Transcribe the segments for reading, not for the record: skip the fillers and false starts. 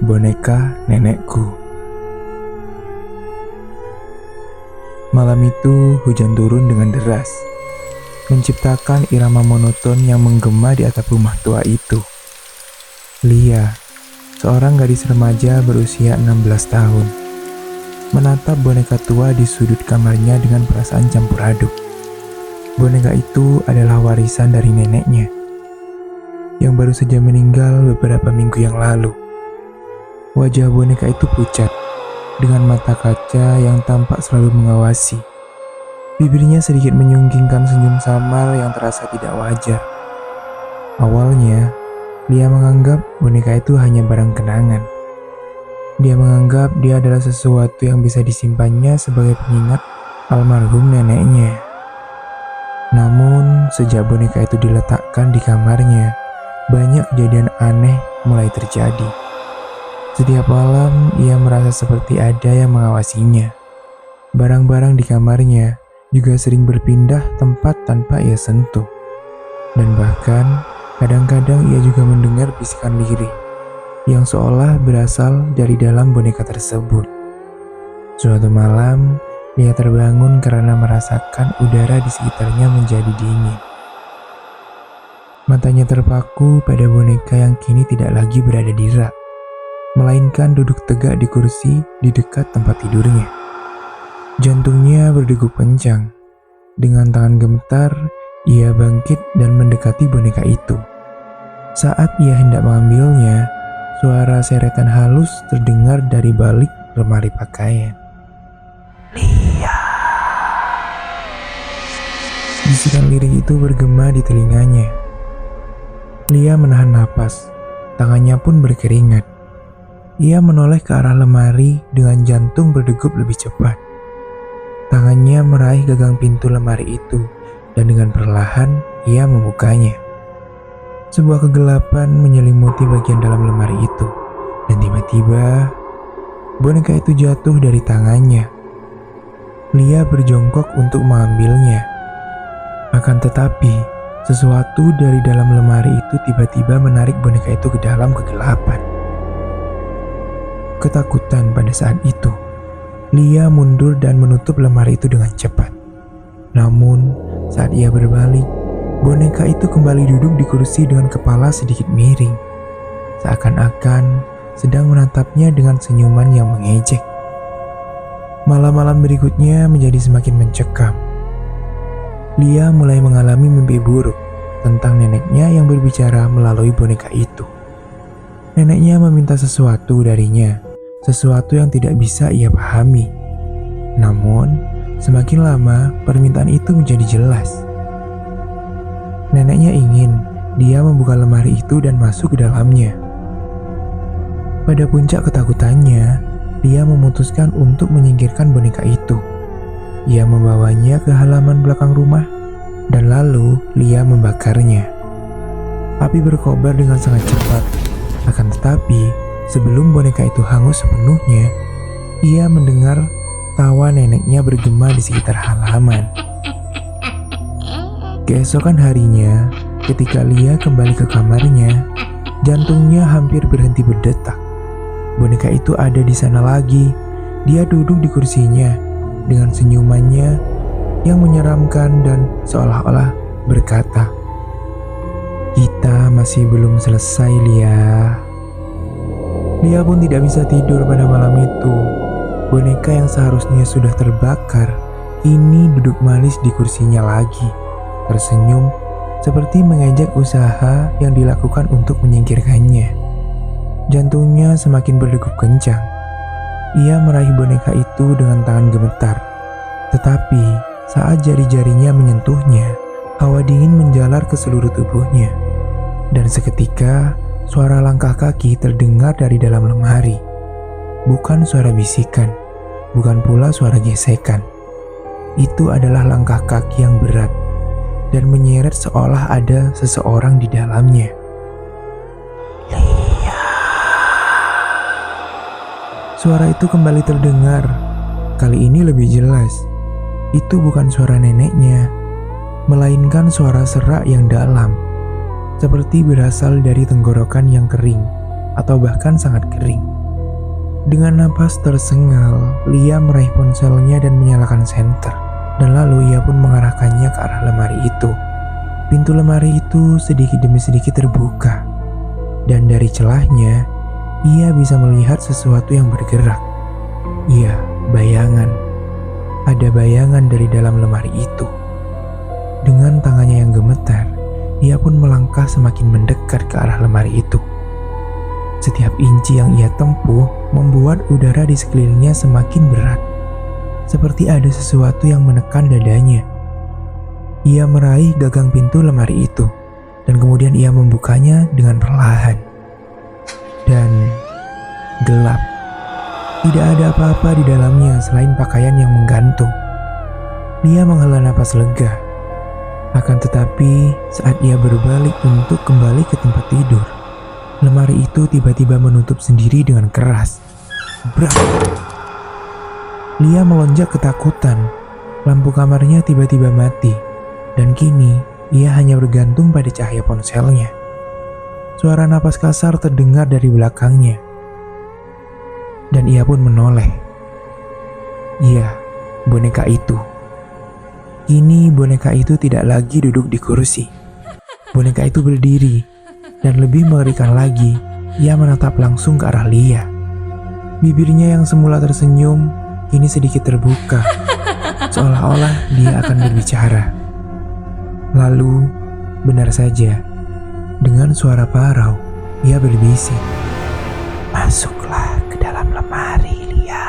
Boneka Nenekku. Malam itu hujan turun dengan deras, menciptakan irama monoton yang menggema di atap rumah tua itu. Lia, seorang gadis remaja berusia 16 tahun, menatap boneka tua di sudut kamarnya dengan perasaan campur aduk. Boneka itu adalah warisan dari neneknya, yang baru saja meninggal beberapa minggu yang lalu. Wajah boneka itu pucat, dengan mata kaca yang tampak selalu mengawasi. Bibirnya sedikit menyunggingkan senyum samar yang terasa tidak wajar. Awalnya, Lia menganggap boneka itu hanya barang kenangan. Dia menganggap dia adalah sesuatu yang bisa disimpannya sebagai pengingat almarhum neneknya. Namun, sejak boneka itu diletakkan di kamarnya, banyak kejadian aneh mulai terjadi. Setiap malam, ia merasa seperti ada yang mengawasinya. Barang-barang di kamarnya juga sering berpindah tempat tanpa ia sentuh. Dan bahkan, kadang-kadang ia juga mendengar bisikan lirih yang seolah berasal dari dalam boneka tersebut. Suatu malam, Lia terbangun karena merasakan udara di sekitarnya menjadi dingin. Matanya terpaku pada boneka yang kini tidak lagi berada di rak, melainkan duduk tegak di kursi di dekat tempat tidurnya. Jantungnya berdegup kencang. Dengan tangan gemetar, ia bangkit dan mendekati boneka itu. Saat ia hendak mengambilnya, suara seretan halus terdengar dari balik lemari pakaian. Lia. Bisikan lirih itu bergema di telinganya. Lia menahan napas, tangannya pun berkeringat. Ia menoleh ke arah lemari dengan jantung berdegup lebih cepat. Tangannya meraih gagang pintu lemari itu, dan dengan perlahan ia membukanya. Sebuah kegelapan menyelimuti bagian dalam lemari itu, dan tiba-tiba boneka itu jatuh dari tangannya. Lia berjongkok untuk mengambilnya. Akan tetapi, sesuatu dari dalam lemari itu tiba-tiba menarik boneka itu ke dalam kegelapan. Ketakutan pada saat itu, Lia mundur dan menutup lemari itu dengan cepat. Namun, saat ia berbalik, boneka itu kembali duduk di kursi dengan kepala sedikit miring, seakan-akan sedang menatapnya dengan senyuman yang mengejek. Malam-malam berikutnya menjadi semakin mencekam. Lia mulai mengalami mimpi buruk tentang neneknya yang berbicara melalui boneka itu. Neneknya meminta sesuatu darinya, sesuatu yang tidak bisa ia pahami. Namun, semakin lama permintaan itu menjadi jelas. Neneknya ingin dia membuka lemari itu dan masuk ke dalamnya. Pada puncak ketakutannya, dia memutuskan untuk menyingkirkan boneka itu. Ia membawanya ke halaman belakang rumah, dan lalu Lia membakarnya. Api berkobar dengan sangat cepat. Akan tetapi, sebelum boneka itu hangus sepenuhnya, ia mendengar tawa neneknya bergema di sekitar halaman. Keesokan harinya, ketika Lia kembali ke kamarnya, jantungnya hampir berhenti berdetak. Boneka itu ada di sana lagi. Dia duduk di kursinya dengan senyumannya yang menyeramkan dan seolah-olah berkata, "Kita masih belum selesai, Lia." Lia pun tidak bisa tidur pada malam itu. Boneka yang seharusnya sudah terbakar, kini duduk manis di kursinya lagi, tersenyum seperti mengejek usaha yang dilakukan untuk menyingkirkannya. Jantungnya semakin berdegup kencang. Ia meraih boneka itu dengan tangan gemetar. Tetapi saat jari-jarinya menyentuhnya, hawa dingin menjalar ke seluruh tubuhnya. Dan seketika, suara langkah kaki terdengar dari dalam lemari. Bukan suara bisikan, bukan pula suara gesekan. Itu adalah langkah kaki yang berat dan menyeret seolah ada seseorang di dalamnya. Lia. Suara itu kembali terdengar. Kali ini lebih jelas. Itu bukan suara neneknya, melainkan suara serak yang dalam, seperti berasal dari tenggorokan yang kering atau bahkan sangat kering. Dengan napas tersengal, Lia meraih ponselnya dan menyalakan senter. Dan lalu ia pun mengarahkannya ke arah lemari itu. Pintu lemari itu sedikit demi sedikit terbuka. Dan dari celahnya, ia bisa melihat sesuatu yang bergerak. Iya, bayangan. Ada bayangan dari dalam lemari itu. Dengan tangannya yang gemetar, ia pun melangkah semakin mendekat ke arah lemari itu. Setiap inci yang ia tempuh membuat udara di sekelilingnya semakin berat. Seperti ada sesuatu yang menekan dadanya. Ia meraih gagang pintu lemari itu, dan kemudian ia membukanya dengan perlahan. Dan gelap. Tidak ada apa-apa di dalamnya selain pakaian yang menggantung. Dia menghela napas lega. Akan tetapi, saat ia berbalik untuk kembali ke tempat tidur, lemari itu tiba-tiba menutup sendiri dengan keras. Brak! Lia melonjak ketakutan. Lampu kamarnya tiba-tiba mati, dan kini ia hanya bergantung pada cahaya ponselnya. Suara napas kasar terdengar dari belakangnya, dan ia pun menoleh. Iya, boneka itu. Kini boneka itu tidak lagi duduk di kursi. Boneka itu berdiri, dan lebih mengerikan lagi, ia menatap langsung ke arah Lia. Bibirnya yang semula tersenyum, kini sedikit terbuka, seolah-olah dia akan berbicara. Lalu, benar saja, dengan suara parau, ia berbisik. Masuklah ke dalam lemari, Lia.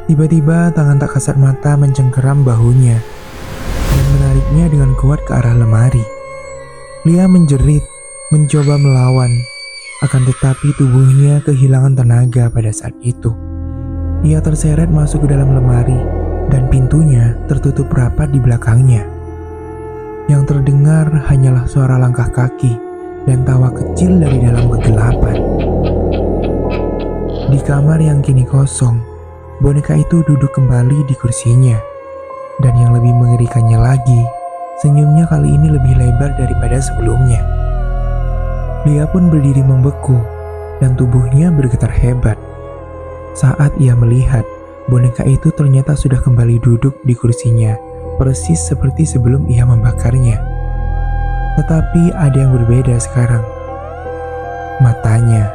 Tiba-tiba tangan tak kasat mata mencengkeram bahunya dan menariknya dengan kuat ke arah lemari. Lia menjerit, mencoba melawan, akan tetapi tubuhnya kehilangan tenaga pada saat itu. Ia terseret masuk ke dalam lemari, dan pintunya tertutup rapat di belakangnya. Yang terdengar hanyalah suara langkah kaki dan tawa kecil dari dalam kegelapan. Di kamar yang kini kosong, boneka itu duduk kembali di kursinya. Dan yang lebih mengerikannya lagi, senyumnya kali ini lebih lebar daripada sebelumnya. Lia pun berdiri membeku, dan tubuhnya bergetar hebat. Saat ia melihat, boneka itu ternyata sudah kembali duduk di kursinya, persis seperti sebelum ia membakarnya. Tetapi ada yang berbeda sekarang. Matanya.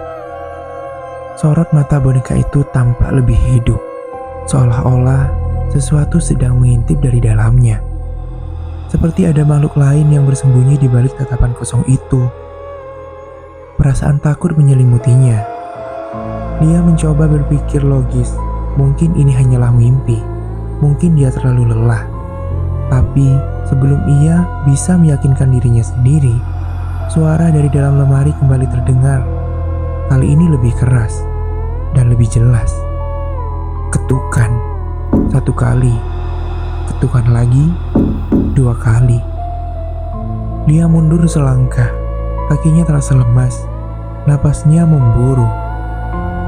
Sorot mata boneka itu tampak lebih hidup, seolah-olah sesuatu sedang mengintip dari dalamnya. Seperti ada makhluk lain yang bersembunyi di balik tatapan kosong itu. Perasaan takut menyelimutinya. Dia mencoba berpikir logis, mungkin ini hanyalah mimpi, mungkin dia terlalu lelah. Tapi sebelum ia bisa meyakinkan dirinya sendiri, suara dari dalam lemari kembali terdengar. Kali ini lebih keras dan lebih jelas. Ketukan. 1 kali. Ketukan lagi. 2 kali. Lia mundur selangkah. Kakinya terasa lemas. Napasnya memburu.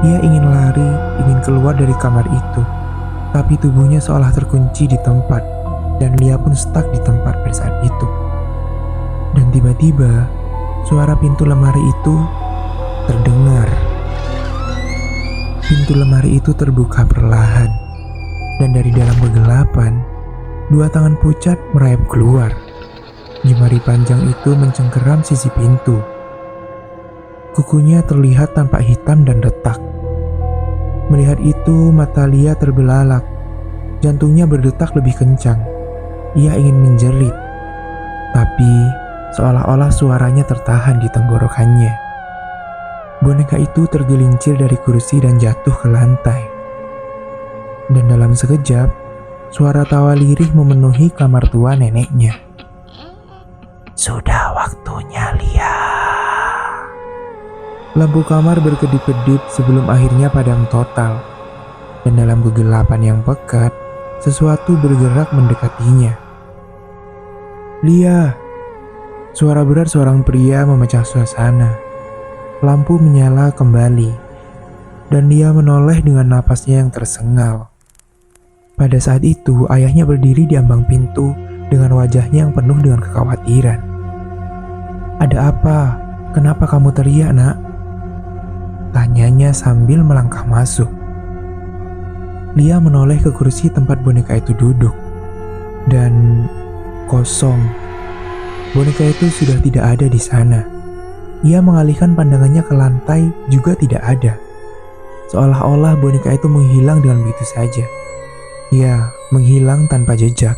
Ia ingin lari, ingin keluar dari kamar itu. Tapi tubuhnya seolah terkunci di tempat. Dan Lia pun stuck di tempat pada saat itu. Dan tiba-tiba, suara pintu lemari itu terdengar. Pintu lemari itu terbuka perlahan. Dan dari dalam kegelapan, 2 tangan pucat merayap keluar. Jemari panjang itu mencengkeram sisi pintu. Kukunya terlihat tampak hitam dan retak. Melihat itu, mata Lia terbelalak. Jantungnya berdetak lebih kencang. Ia ingin menjerit, tapi seolah-olah suaranya tertahan di tenggorokannya. Boneka itu tergelincir dari kursi dan jatuh ke lantai. Dan dalam sekejap, suara tawa lirih memenuhi kamar tua neneknya. Sudah waktunya, Lia. Lampu kamar berkedip-kedip sebelum akhirnya padam total. Dan dalam kegelapan yang pekat, sesuatu bergerak mendekatinya. Lia! Suara berat seorang pria memecah suasana. Lampu menyala kembali, dan dia menoleh dengan napasnya yang tersengal. Pada saat itu, ayahnya berdiri di ambang pintu dengan wajahnya yang penuh dengan kekhawatiran. Ada apa? Kenapa kamu teriak, nak? Tanyanya sambil melangkah masuk. Lia menoleh ke kursi tempat boneka itu duduk. Dan kosong. Boneka itu sudah tidak ada di sana. Ia mengalihkan pandangannya ke lantai, juga tidak ada. Seolah-olah boneka itu menghilang dengan begitu saja. Ya, menghilang tanpa jejak.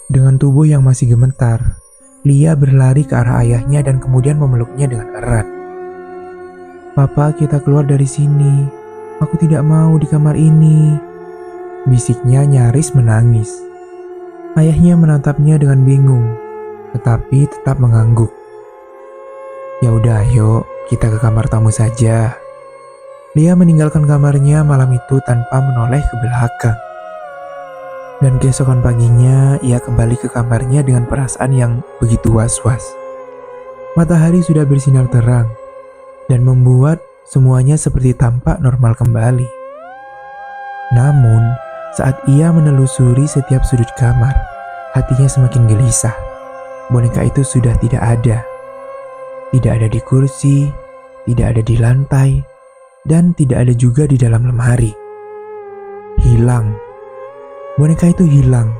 Dengan tubuh yang masih gemetar, Lia berlari ke arah ayahnya dan kemudian memeluknya dengan erat. "Papa, kita keluar dari sini. Aku tidak mau di kamar ini," bisiknya nyaris menangis. Ayahnya menatapnya dengan bingung, tetapi tetap mengangguk. "Ya udah, ayo kita ke kamar tamu saja." Lia meninggalkan kamarnya malam itu tanpa menoleh ke belakang. Dan keesokan paginya, ia kembali ke kamarnya dengan perasaan yang begitu was-was. Matahari sudah bersinar terang dan membuat semuanya seperti tampak normal kembali. Namun, saat ia menelusuri setiap sudut kamar, hatinya semakin gelisah. Boneka itu sudah tidak ada. Tidak ada di kursi, tidak ada di lantai, dan tidak ada juga di dalam lemari. Hilang. Boneka itu hilang.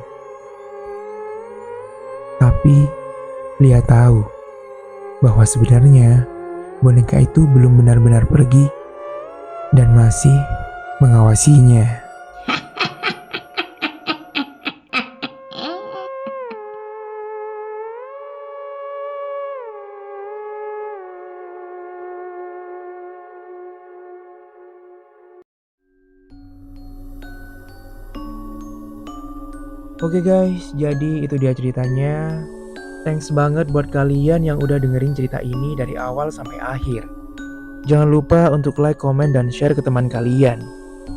Tapi Lia tahu bahwa sebenarnya boneka itu belum benar-benar pergi dan masih mengawasinya. Oke guys, jadi itu dia ceritanya. Thanks banget buat kalian yang udah dengerin cerita ini dari awal sampai akhir. Jangan lupa untuk like, komen, dan share ke teman kalian.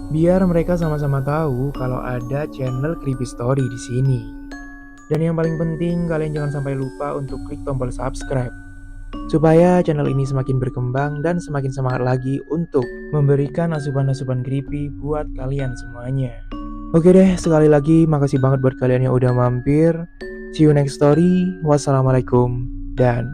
Biar mereka sama-sama tahu kalau ada channel Creepy Story di sini. Dan yang paling penting, kalian jangan sampai lupa untuk klik tombol subscribe. Supaya channel ini semakin berkembang dan semakin semangat lagi untuk memberikan asupan-asupan creepy buat kalian semuanya. Oke deh, sekali lagi makasih banget buat kalian yang udah mampir. See you next story. Wassalamualaikum dan